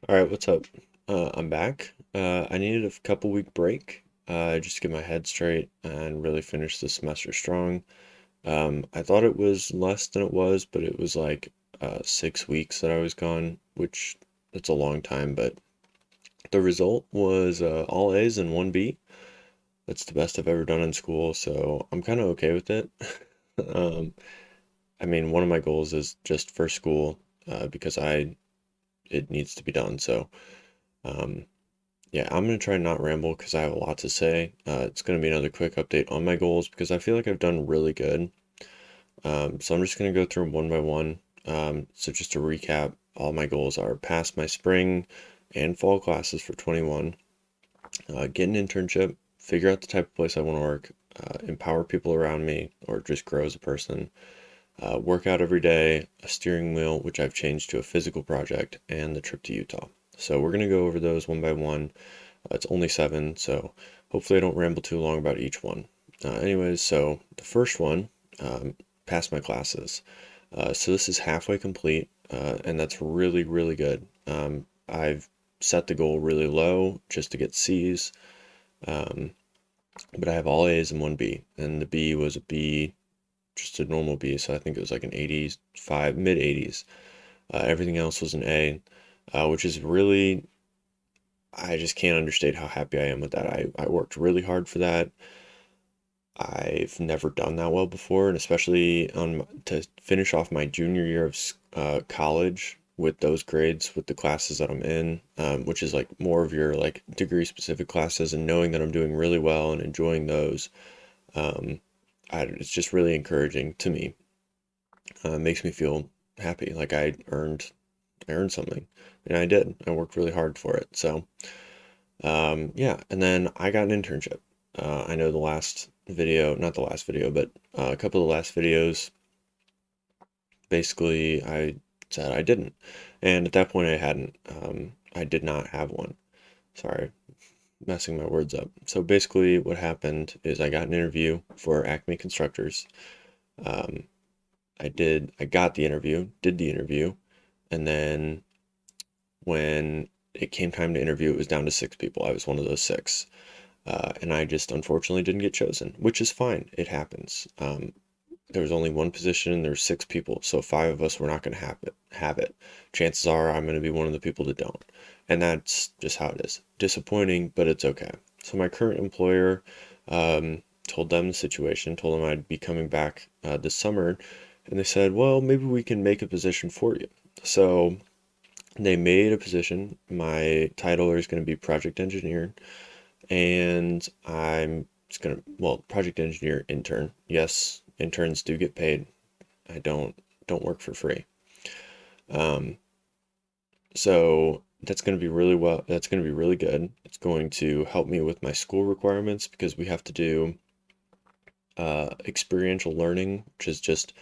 All right, what's up? I'm back. I needed a couple week break, just to get my head straight and really finish the semester strong. I thought it was less than it was, but it was like 6 weeks that I was gone, which that's a long time. But the result was all A's and one B. That's the best I've ever done in school, so I'm kind of okay with it. Um, I mean, one of my goals is just for school, because it needs to be done. So. Um, Yeah, I'm gonna try and not ramble because I have a lot to say. It's gonna be another quick update on my goals because I feel like I've done really good. So I'm just gonna go through them one by one. So just to recap, all my goals are pass my spring and fall classes for 21, get an internship, figure out the type of place I want to work, empower people around me, or just grow as a person, work out every day, a steering wheel, which I've changed to a physical project, and the trip to Utah. So we're gonna go over those one by one. It's only seven, so hopefully I don't ramble too long about each one. Anyways, so the first one, passed my classes. So this is halfway complete, and that's really, really good. I've set the goal really low just to get C's, um, but I have all A's and one B, and the B was a B, just a normal B, so I think it was like an 85, mid 80s. Everything else was an A, which is really, I just can't understate how happy I am with that. I worked really hard for that. I've never done that well before, and especially to finish off my junior year of college with those grades, with the classes that I'm in, which is like more of your like degree specific classes, and knowing that I'm doing really well and enjoying those, um, it's just really encouraging to me. Makes me feel happy, like I earned something, and I did. I worked really hard for it. So. Yeah, and then I got an internship. I know the last video, not the last video, but a couple of the last videos, basically I said I didn't. And at that point I hadn't. I did not have one. Sorry, messing my words up. So basically what happened is I got an interview for Acme Constructors. Um, I got the interview, did the interview, and then when it came time to interview, it was down to six people. I was one of those six. And I just unfortunately didn't get chosen, which is fine. It happens. There was only one position and there's six people, so five of us were not going to have it. Chances are I'm going to be one of the people that don't, and that's just how it is. Disappointing, but it's okay. So my current employer, told them the situation, told them I'd be coming back this summer, and they said, well, maybe we can make a position for you. So they made a position. My title is going to be project engineer, and I'm just gonna, well, project engineer intern. Yes, interns do get paid. I don't work for free. Um, so that's gonna be really well. That's gonna be really good. It's going to help me with my school requirements because we have to do experiential learning, which is just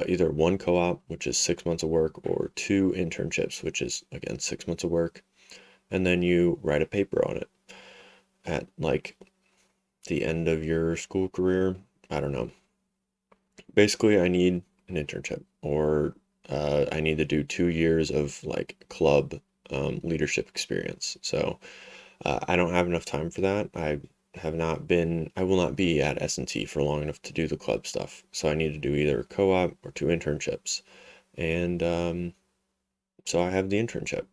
either one co-op, which is 6 months of work, or two internships, which is again 6 months of work, and then you write a paper on it at like the end of your school career. I don't know. Basically, I need an internship, or I need to do 2 years of like club leadership experience. So I don't have enough time for that. I will not be at S&T for long enough to do the club stuff. So I need to do either a co-op or two internships. And so I have the internship.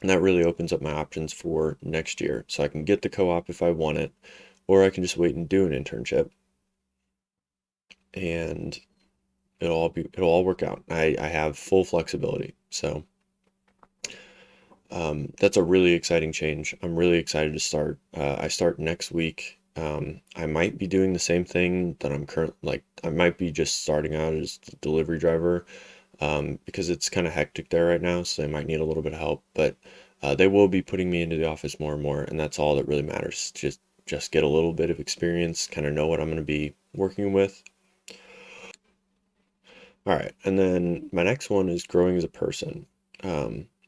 And that really opens up my options for next year. So I can get the co-op if I want it, or I can just wait and do an internship. And it'll all work out. I have full flexibility. So that's a really exciting change. I'm really excited to start. I start next week. I might be doing the same thing that I might be just starting out as the delivery driver, because it's kind of hectic there right now, so they might need a little bit of help. But they will be putting me into the office more and more, and that's all that really matters. Just get a little bit of experience, kind of know what I'm going to be working with. All right, and then my next one is growing as a person.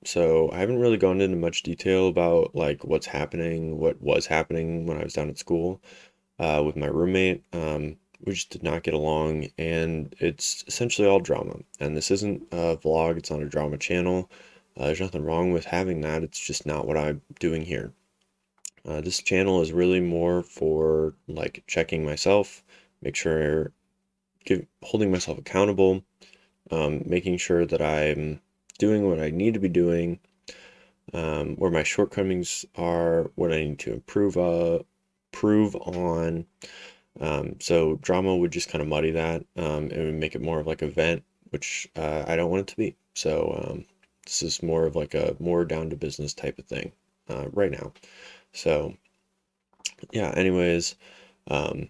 So I haven't really gone into much detail about like what was happening when I was down at school with my roommate. We just did not get along, and it's essentially all drama. And this isn't a vlog; it's not a drama channel. There's nothing wrong with having that. It's just not what I'm doing here. This channel is really more for like checking myself, make sure holding myself accountable, making sure that I'm doing what I need to be doing, where my shortcomings are, what I need to improve on. So drama would just kind of muddy that. It would make it more of like a vent, which I don't want it to be. So this is more of like a more down to business type of thing right now. So yeah, anyways, um,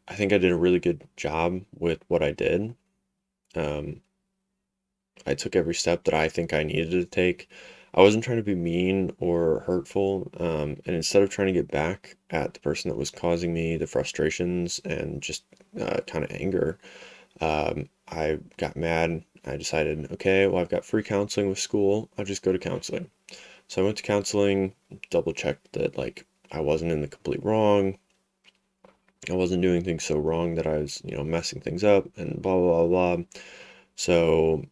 I think I did a really good job with what I did. Um, I took every step that I think I needed to take. I wasn't trying to be mean or hurtful, and instead of trying to get back at the person that was causing me the frustrations and just kind of anger, I got mad. I decided, okay, well, I've got free counseling with school. I'll just go to counseling. So I went to counseling, double checked that like I wasn't in the complete wrong. I wasn't doing things so wrong that I was, messing things up and blah, blah, blah, blah. So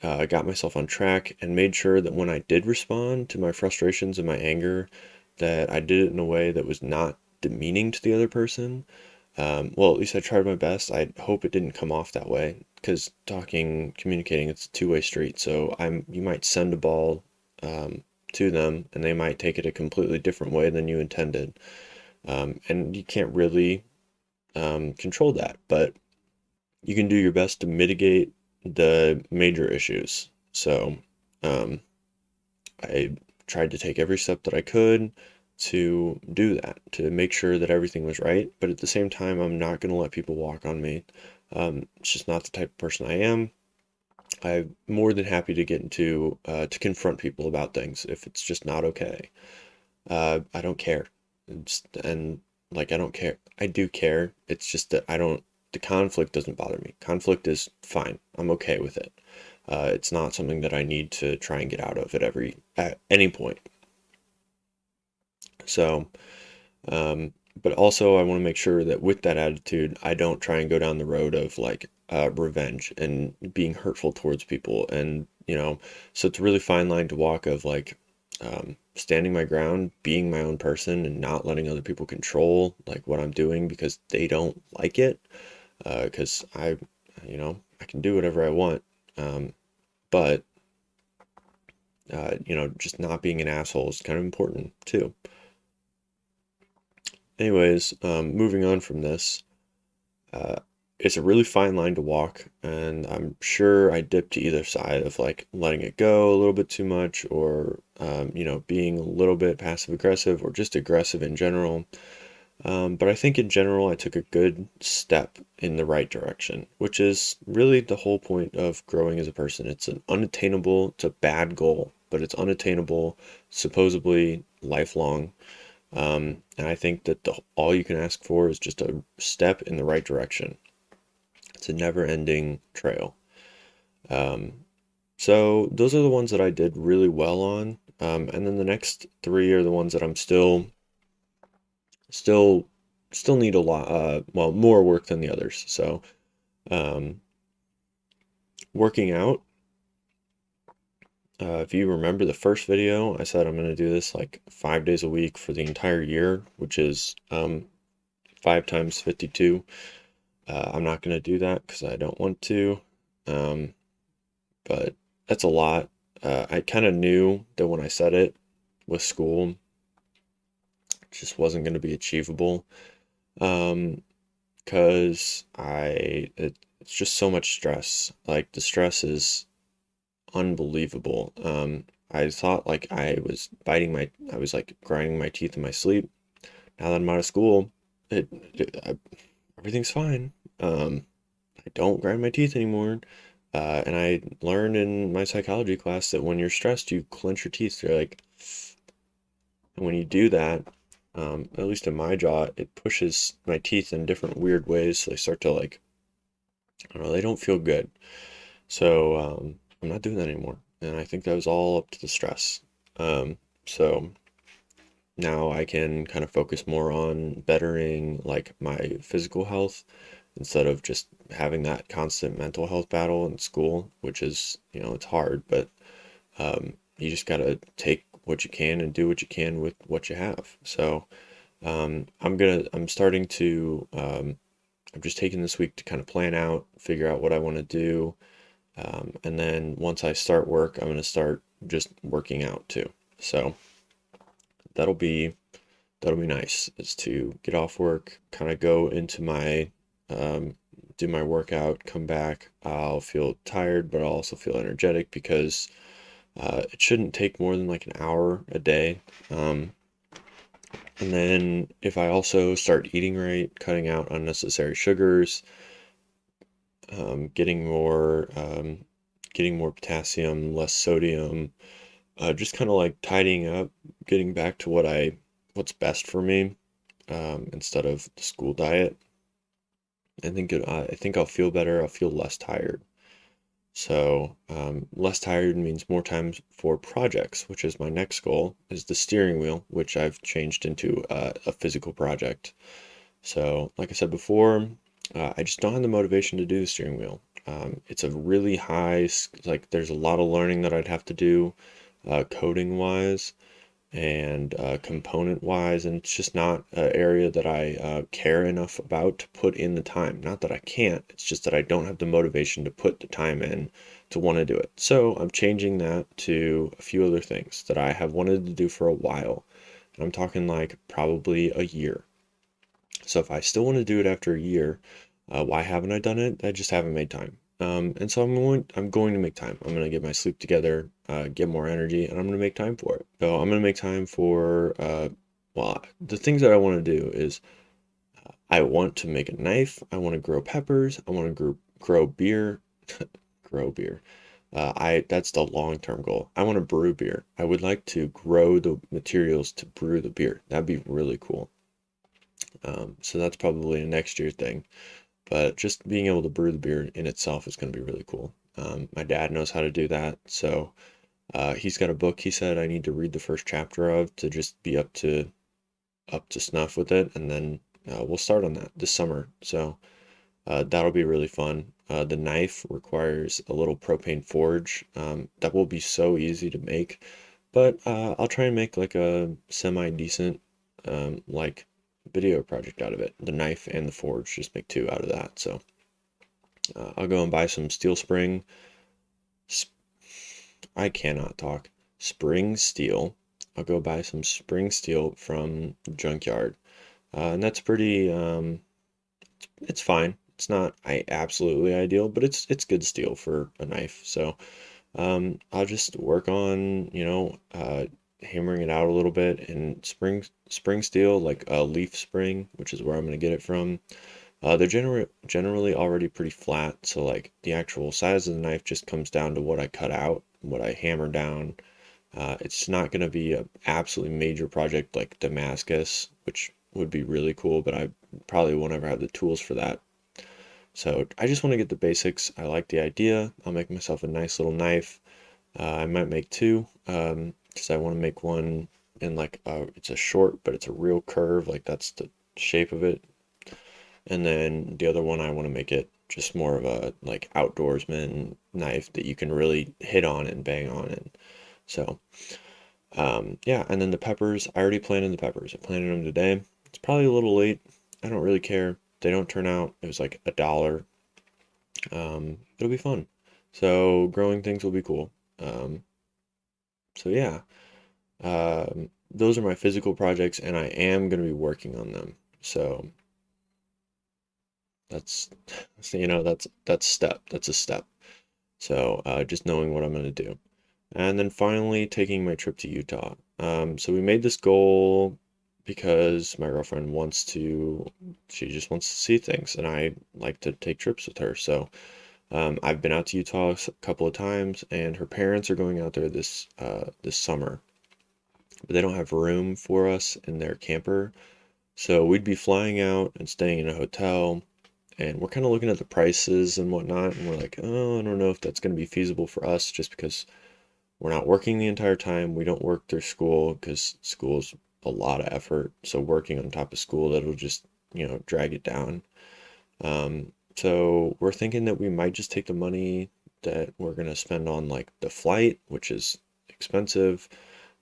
I got myself on track and made sure that when I did respond to my frustrations and my anger, that I did it in a way that was not demeaning to the other person. Well, at least I tried my best. I hope it didn't come off that way because communicating, it's a two-way street. So you might send a ball to them and they might take it a completely different way than you intended. And you can't really control that, but you can do your best to mitigate the major issues. So um, I tried to take every step that I could to do that, to make sure that everything was right. But at the same time, I'm not going to let people walk on me. It's just not the type of person I am. I'm more than happy to get into to confront people about things if it's just not okay. I don't care. And like I don't care. I do care. It's just that I don't. The conflict doesn't bother me. Conflict is fine. I'm okay with it. It's not something that I need to try and get out of at any point. So, um, but also I want to make sure that with that attitude, I don't try and go down the road of like revenge and being hurtful towards people. And so it's a really fine line to walk of like standing my ground, being my own person, and not letting other people control like what I'm doing because they don't like it. Because I can do whatever I want, but just not being an asshole is kind of important too. Anyways, moving on from this, uh, it's a really fine line to walk, and I'm sure I dip to either side of like letting it go a little bit too much, or being a little bit passive aggressive, or just aggressive in general. But I think in general, I took a good step in the right direction, which is really the whole point of growing as a person. It's a bad goal, but it's unattainable, supposedly lifelong. And I think that all you can ask for is just a step in the right direction. It's a never-ending trail. Um, so those are the ones that I did really well on. And then the next three are the ones that I'm still, still need a lot, well, more work than the others. So, um, working out. If you remember the first video, I said I'm going to do this like 5 days a week for the entire year, which is 5 times 52. I'm not going to do that because I don't want to, um, but that's a lot. I kind of knew that when I said it with school, it just wasn't going to be achievable because it's just so much stress. Like the stress is unbelievable. I thought like I was like grinding my teeth in my sleep. Now that I'm out of school, everything's fine. I don't grind my teeth anymore. And I learned in my psychology class that when you're stressed, you clench your teeth. You're like, and when you do that, at least in my jaw, it pushes my teeth in different weird ways. So they start to like, I don't know, they don't feel good. So I'm not doing that anymore. And I think that was all up to the stress. So now I can kind of focus more on bettering like my physical health instead of just having that constant mental health battle in school, which is, it's hard, but you just gotta take what you can and do what you can with what you have. So I'm starting to I'm just taking this week to kind of plan out, figure out what I want to do, and then once I start work, I'm gonna start just working out too. So that'll be that'll be nice, is to get off work, kind of go into my um, do my workout, come back. I'll feel tired, but I'll also feel energetic because it shouldn't take more than like an hour a day. Um, and then if I also start eating right, cutting out unnecessary sugars, getting getting more potassium, less sodium, just kind of like tidying up, getting back to what's best for me, instead of the school diet. I think I'll feel better. I'll feel less tired. So less tired means more time for projects, which is my next goal, is the steering wheel, which I've changed into a physical project. So like I said before, I just don't have the motivation to do the steering wheel. It's a really like there's a lot of learning that I'd have to do, coding wise and component wise, and it's just not an area that I care enough about to put in the time. Not that I can't, it's just that I don't have the motivation to put the time in to want to do it. So I'm changing that to a few other things that I have wanted to do for a while. And I'm talking like probably a year. So if I still want to do it after a year, why haven't I done it? I just haven't made time. And so I'm going to make time. I'm going to get my sleep together, get more energy, and I'm going to make time for it. So I'm going to make time for, well, the things that I want to do is I want to make a knife. I want to grow peppers. I want to grow beer, grow beer. That's the long-term goal. I want to brew beer. I would like to grow the materials to brew the beer. That'd be really cool. So that's probably a next year thing. But just being able to brew the beer in itself is going to be really cool. My dad knows how to do that, so he's got a book he said I need to read the first chapter of to just be up to snuff with it, and then we'll start on that this summer. So that'll be really fun. The knife requires a little propane forge. That will be so easy to make, but I'll try and make like a semi decent like video project out of it. The knife and the forge, just make two out of that. So I'll go and buy some steel spring. I cannot talk. Spring steel. I'll go buy some spring steel from Junkyard. And that's pretty, it's fine. It's not absolutely ideal, but it's good steel for a knife. So I'll just work on, hammering it out a little bit, and spring steel, like a leaf spring, which is where I'm gonna get it from. They're generally already pretty flat, so like the actual size of the knife just comes down to what I cut out, what I hammer down. It's not gonna be a absolutely major project like Damascus, which would be really cool, but I probably won't ever have the tools for that. So I just want to get the basics. I like the idea. I'll make myself a nice little knife. I might make two, because I want to make one in like it's a short, but it's a real curve. Like that's the shape of it. And then the other one, I want to make it just more of a like outdoorsman knife that you can really hit on and bang on. And so, yeah. And then the peppers, I already planted the peppers. I planted them today. It's probably a little late. I don't really care. They don't turn out. It was like $1. It'll be fun. So growing things will be cool. Um, so yeah, those are my physical projects, and I am going to be working on them. So that's, that's a step. So just knowing what I'm going to do. And then finally taking my trip to Utah. So we made this goal because my girlfriend she just wants to see things, and I like to take trips with her. So I've been out to Utah a couple of times, and her parents are going out there this summer, but they don't have room for us in their camper. So we'd be flying out and staying in a hotel, and we're kind of looking at the prices and whatnot, and we're like, oh, I don't know if that's going to be feasible for us, just because we're not working the entire time. We don't work through school because school's a lot of effort. So working on top of school, that'll just, drag it down. So we're thinking that we might just take the money that we're gonna spend on like the flight, which is expensive,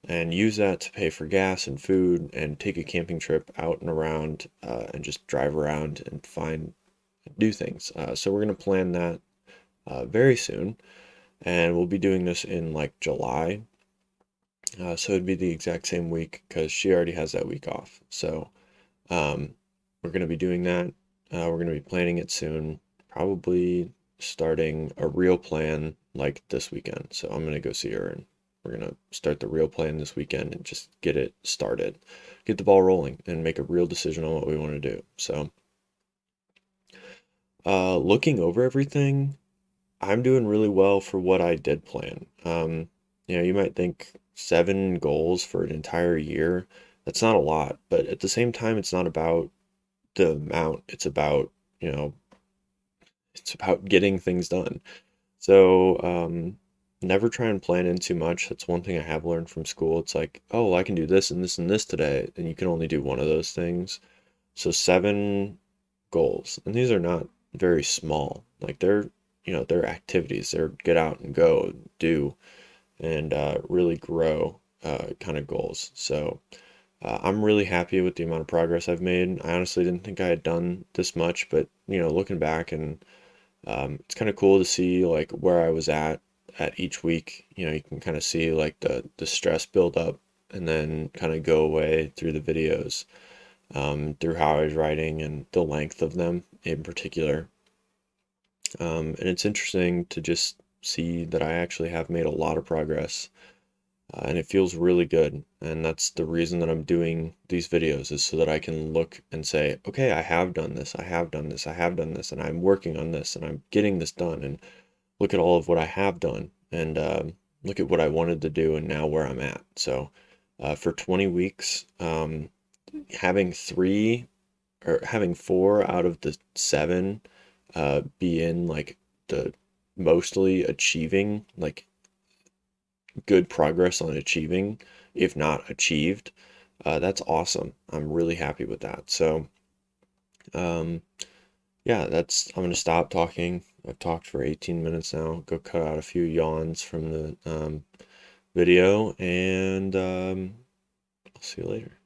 and use that to pay for gas and food and take a camping trip out and around and just drive around and do things. So we're going to plan that very soon, and we'll be doing this in like July. So it'd be the exact same week because she already has that week off. So um, we're going to be doing that. We're going to be planning it soon, probably starting a real plan like this weekend. So I'm going to go see her and we're going to start the real plan this weekend and just get it started, get the ball rolling and make a real decision on what we want to do. So looking over everything, I'm doing really well for what I did plan. You might think 7 goals for an entire year, that's not a lot, but at the same time, it's not about the amount. You know, it's about getting things done. So, never try and plan in too much. That's one thing I have learned from school. It's like, oh, I can do this and this and this today, and you can only do one of those things. So 7 goals, and these are not very small. Like they're activities. They're get out and go, do, and really grow kind of goals. So I'm really happy with the amount of progress I've made. I honestly didn't think I had done this much, but looking back and it's kind of cool to see like where I was at each week. You can kind of see like the stress build up and then kind of go away through the videos, through how I was writing and the length of them in particular. And it's interesting to just see that I actually have made a lot of progress, and it feels really good. And that's the reason that I'm doing these videos is so that I can look and say, okay, I have done this, I have done this, I have done this, and I'm working on this, and I'm getting this done, and look at all of what I have done, and look at what I wanted to do, and now where I'm at. So for 20 weeks, having 4 out of the 7 be in like the mostly achieving, like good progress on achieving, if not achieved, that's awesome. I'm really happy with that. So, um, yeah, I'm gonna stop talking. I've talked for 18 minutes now. Go cut out a few yawns from the video, and I'll see you later.